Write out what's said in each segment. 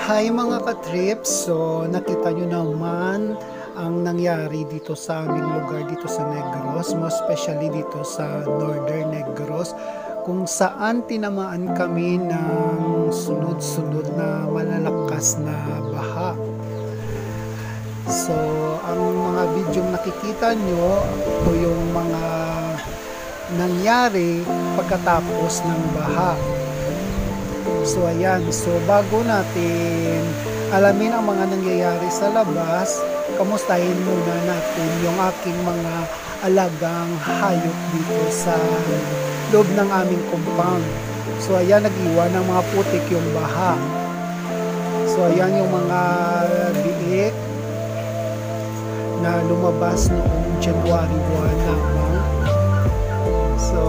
Hi mga ka-trips! So nakita nyo naman ang nangyari dito sa aming lugar dito sa Negros, most especially dito sa Northern Negros, kung saan tinamaan kami ng sunod-sunod na malalakas na baha. So ang mga video nakikita nyo, ito yung mga nangyari pagkatapos ng baha. So ayan, so bago natin alamin ang mga nangyayari sa labas, kamustahin muna natin yung aking mga alagang hayop dito sa loob ng aming compound. So ayan, nag-iwan ng mga putik yung baha. So ayan yung mga biik na lumabas noong January 1 lamang. So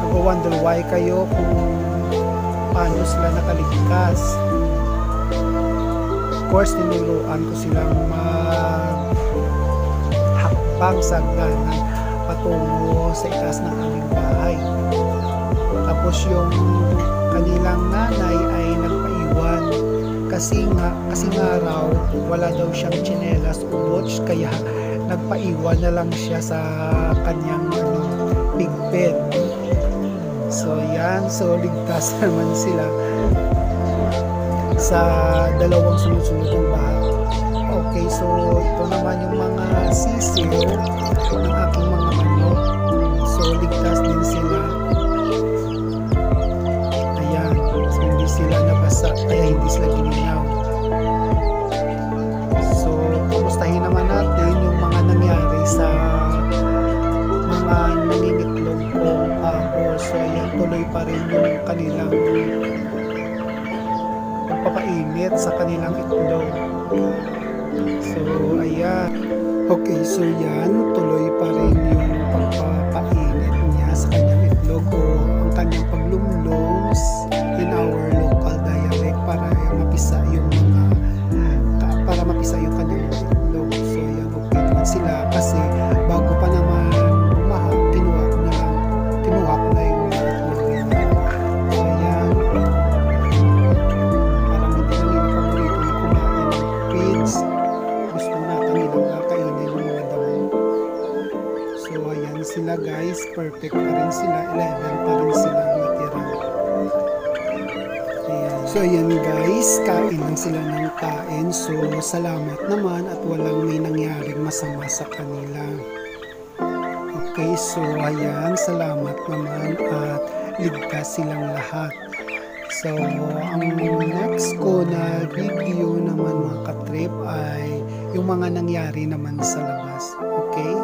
nag-wonder why kayo kung paano sila nakaligtas. Of course, tinuruan ko silang maghakbang sa hagdanan patungo sa itaas ng aming bahay. Tapos yung kanilang nanay ay nagpaiwan kasi nga raw wala daw siyang tsinelas o watch, kaya nagpaiwan na lang siya sa kanyang big bed. So yan, so ligtas naman sila sa dalawang sunod-sunod ng baha. Okay, so ito naman yung mga sisiw ng aking mga manok. So ligtas din sila. Ayan, so hindi sila nabasa, kaya hindi sila gininaw. So kumustahin naman natin yung mga nangyari sa mga nangingitlog o ako. So ayan, tuloy pa rin yung kanilang pagpapainit sa kanilang itlog. So ayan, okay, so yan, tuloy pa rin yung pagpapainit niya sa kanyang itlog o ang kanyang paglumlums in our local dialect para mapisa yung kanyang itlog. So ayan, okay naman sila kasi bago pa naman bumaha, kinuha ko na yung mga itlog niya. So ayan, parang hindi na nila paborito na kumain ng feeds. Gusto natin nilang kainin yung mga damo. So ayan sila guys, perfect pa rin sila, 11 pa rin sila natira. Ayan. So ayan guys, kain lang sila ng kain. So salamat naman at walang may nangyaring masama sa kanila. Okay, so ayan, salamat naman at ligtas silang lahat. So ang next ko na review naman mga katrip ay yung mga nangyari naman sa labas. Okay?